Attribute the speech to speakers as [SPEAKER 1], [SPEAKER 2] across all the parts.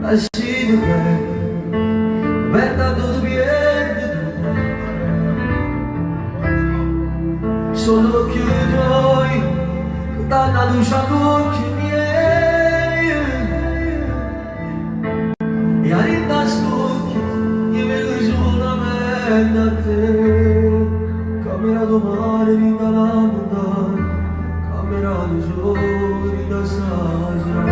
[SPEAKER 1] Así de ver, verdad todo bien de tú. Solo quiero hoy, tan la luz a lo que viene. Y ahorita estoy, y me risulta vendate. Camera domani, vinta la montagna, camera di giorni da sagia.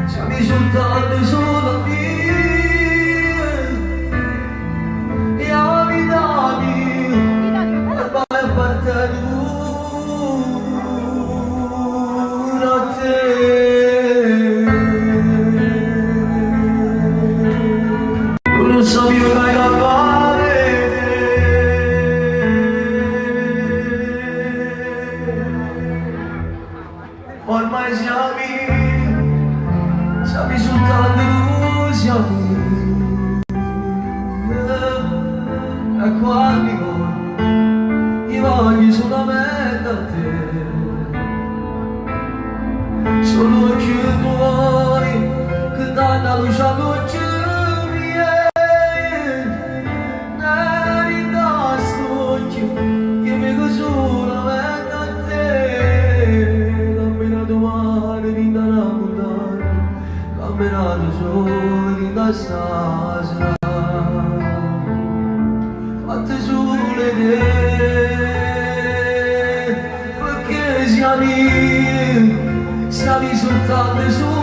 [SPEAKER 1] Siamo soltanto solo a me e a vita mia e vai a parte da te. Non so più mai la parete, ormai siamo soltanto illusioni. E quando i voglio solamente a te, solo che tuoi che danno la luce a luce mia. Neri da stocchio io mi solamente a te. Cammina domani, vinta la montagna, cammina da giorni da stasera. Fatte sulle idee, perché siamo soltanto su